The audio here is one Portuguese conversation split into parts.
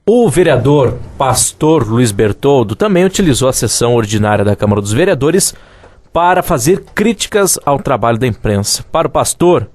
O vereador pastor Luiz Bertoldo também utilizou a sessão ordinária da Câmara dos Vereadores para fazer críticas ao trabalho da imprensa. Para o pastor,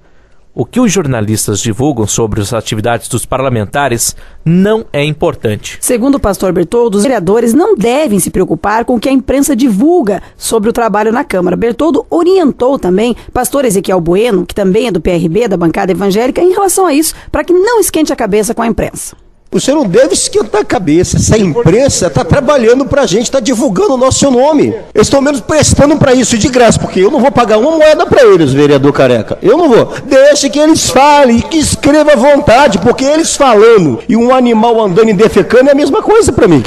o que os jornalistas divulgam sobre as atividades dos parlamentares não é importante. Segundo o pastor Bertoldo, os vereadores não devem se preocupar com o que a imprensa divulga sobre o trabalho na Câmara. Bertoldo orientou também pastor Ezequiel Bueno, que também é do PRB, da bancada evangélica, em relação a isso, para que não esquente a cabeça com a imprensa. Você não deve esquentar a cabeça. Essa imprensa está trabalhando para a gente, está divulgando o nosso nome. Eles estão menos prestando para isso de graça, porque eu não vou pagar uma moeda para eles, vereador Careca. Eu não vou. Deixe que eles falem e que escreva à vontade, porque eles falando e um animal andando e defecando é a mesma coisa para mim.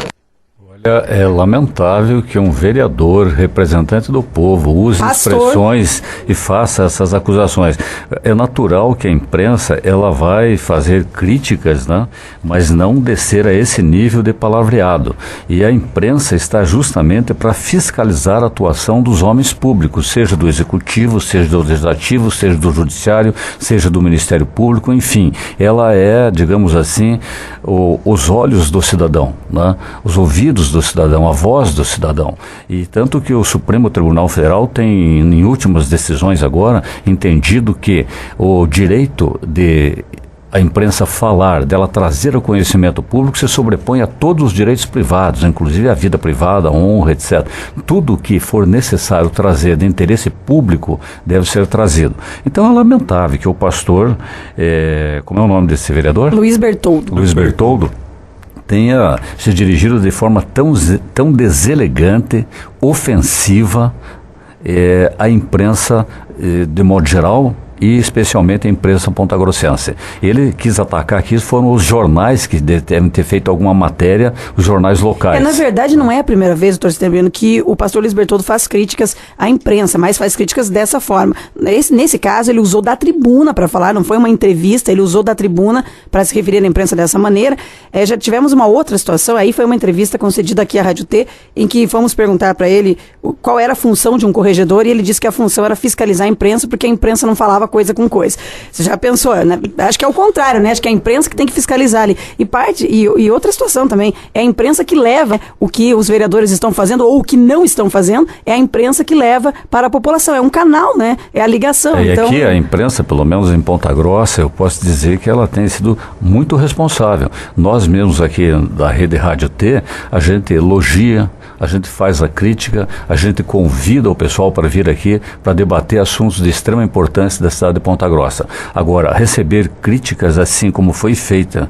É lamentável que um vereador, representante do povo, use expressões e faça essas acusações. É natural que a imprensa ela vai fazer críticas, né? Mas não descer a esse nível de palavreado. E a imprensa está justamente para fiscalizar a atuação dos homens públicos, seja do executivo, seja do legislativo, seja do judiciário, seja do Ministério Público, enfim. Ela é, digamos assim, os olhos do cidadão, né? Os ouvidos do cidadão, a voz do cidadão. E tanto que o Supremo Tribunal Federal tem, em últimas decisões agora, entendido que o direito de a imprensa falar, dela trazer ao conhecimento público, se sobrepõe a todos os direitos privados, inclusive a vida privada, a honra, etc. Tudo que for necessário trazer de interesse público deve ser trazido. Então é lamentável que o pastor, como é o nome desse vereador? Luiz Bertoldo. Luiz Bertoldo tenha se dirigido de forma tão deselegante, ofensiva à imprensa de modo geral, e especialmente a imprensa pontagrossense. Ele quis atacar aqui, foram os jornais que devem ter feito alguma matéria, os jornais locais. Na verdade, não é a primeira vez, doutor Setembrino, que o pastor Luiz Bertoldo faz críticas à imprensa, mas faz críticas dessa forma. Nesse caso, ele usou da tribuna para falar, não foi uma entrevista, ele usou da tribuna para se referir à imprensa dessa maneira. Já tivemos uma outra situação, aí foi uma entrevista concedida aqui à Rádio T, em que fomos perguntar para ele qual era a função de um corregedor, e ele disse que a função era fiscalizar a imprensa, porque a imprensa não falava coisa com coisa. Você já pensou, né? Acho que é o contrário, né? Acho que é a imprensa que tem que fiscalizar ali. E outra situação também, é a imprensa que leva o que os vereadores estão fazendo ou o que não estão fazendo, é a imprensa que leva para a população. É um canal, né? É a ligação. E aqui a imprensa, pelo menos em Ponta Grossa, eu posso dizer que ela tem sido muito responsável. Nós mesmos aqui da Rede Rádio T, a gente elogia, a gente faz a crítica, a gente convida o pessoal para vir aqui para debater assuntos de extrema importância da cidade de Ponta Grossa. Agora, receber críticas assim como foi feita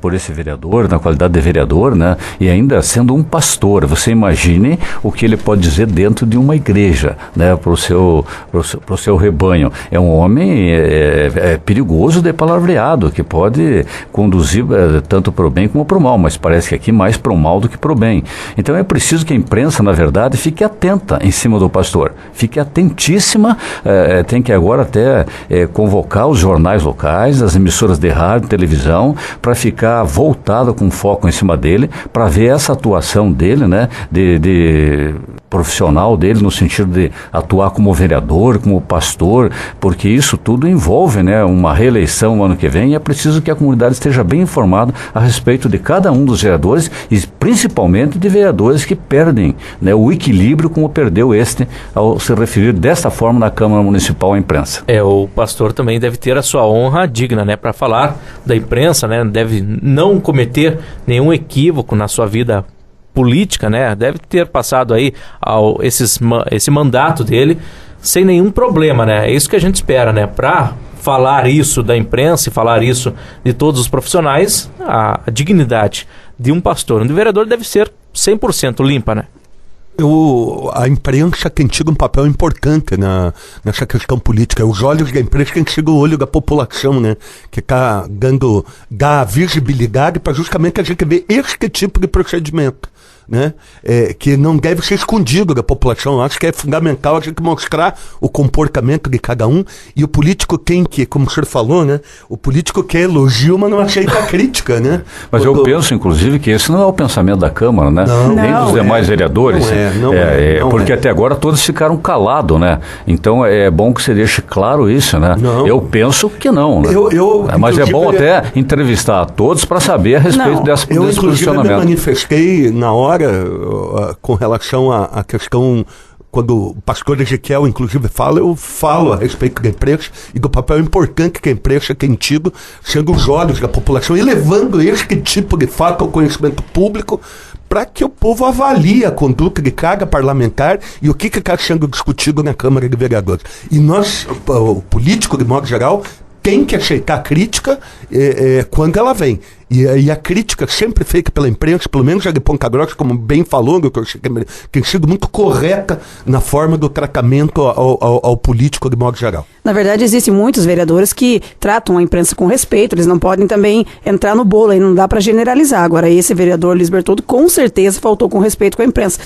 por esse vereador, na qualidade de vereador, né, e ainda sendo um pastor, você imagine o que ele pode dizer dentro de uma igreja, né, para o seu rebanho. É um homem perigoso de palavreado, que pode conduzir tanto para o bem como para o mal, mas parece que aqui mais para o mal do que para o bem. Então é preciso que a imprensa, na verdade, fique atenta em cima do pastor, fique atentíssima, tem que agora até convocar os jornais locais, as emissoras de rádio, televisão, para ficar voltada com foco em cima dele, para ver essa atuação dele, né, de profissional dele, no sentido de atuar como vereador, como pastor, porque isso tudo envolve, né, uma reeleição no ano que vem, e é preciso que a comunidade esteja bem informada a respeito de cada um dos vereadores, e principalmente de vereadores que perdem, né, o equilíbrio como perdeu ao se referir desta forma na Câmara Municipal à imprensa. O pastor também deve ter a sua honra digna, né, para falar da imprensa, né, deve não cometer nenhum equívoco na sua vida política, né, deve ter passado aí esse mandato dele sem nenhum problema, né, é isso que a gente espera, né, para falar isso da imprensa e falar isso de todos os profissionais, a dignidade de um pastor, de vereador deve ser 100% limpa, né. A imprensa tem tido um papel importante nessa questão política. Os olhos da imprensa têm sido o olho da população, né? Que está dando visibilidade para justamente a gente ver este tipo de procedimento. né, que não deve ser escondido da população. Eu acho que é fundamental a gente mostrar o comportamento de cada um, e o político como o senhor falou, né, o político quer elogio, mas não aceita a crítica, né? Mas eu penso, inclusive, que esse não é o pensamento da Câmara, né? Nem dos demais vereadores. Porque até agora todos ficaram calados, né? Então é bom que você deixe claro isso, né? Eu penso que não, né? Mas é bom até entrevistar a todos para saber a respeito desse posicionamento. Eu me manifestei na hora com relação à questão. Quando o pastor Ezequiel, inclusive, fala, eu falo a respeito da imprensa e do papel importante que a imprensa tem tido, sendo os olhos da população e levando esse tipo de fato ao conhecimento público, para que o povo avalie a conduta de cada parlamentar e o que está sendo discutido na Câmara de Vereadores. E nós, o político, de modo geral, tem que aceitar a crítica quando ela vem. E a crítica sempre feita pela imprensa, pelo menos a de Ponta Grossa, como bem falou, tem sido muito correta na forma do tratamento ao político de modo geral. Na verdade, existem muitos vereadores que tratam a imprensa com respeito, eles não podem também entrar no bolo, aí não dá para generalizar. Agora, esse vereador Luiz Bertoldo com certeza faltou com respeito com a imprensa.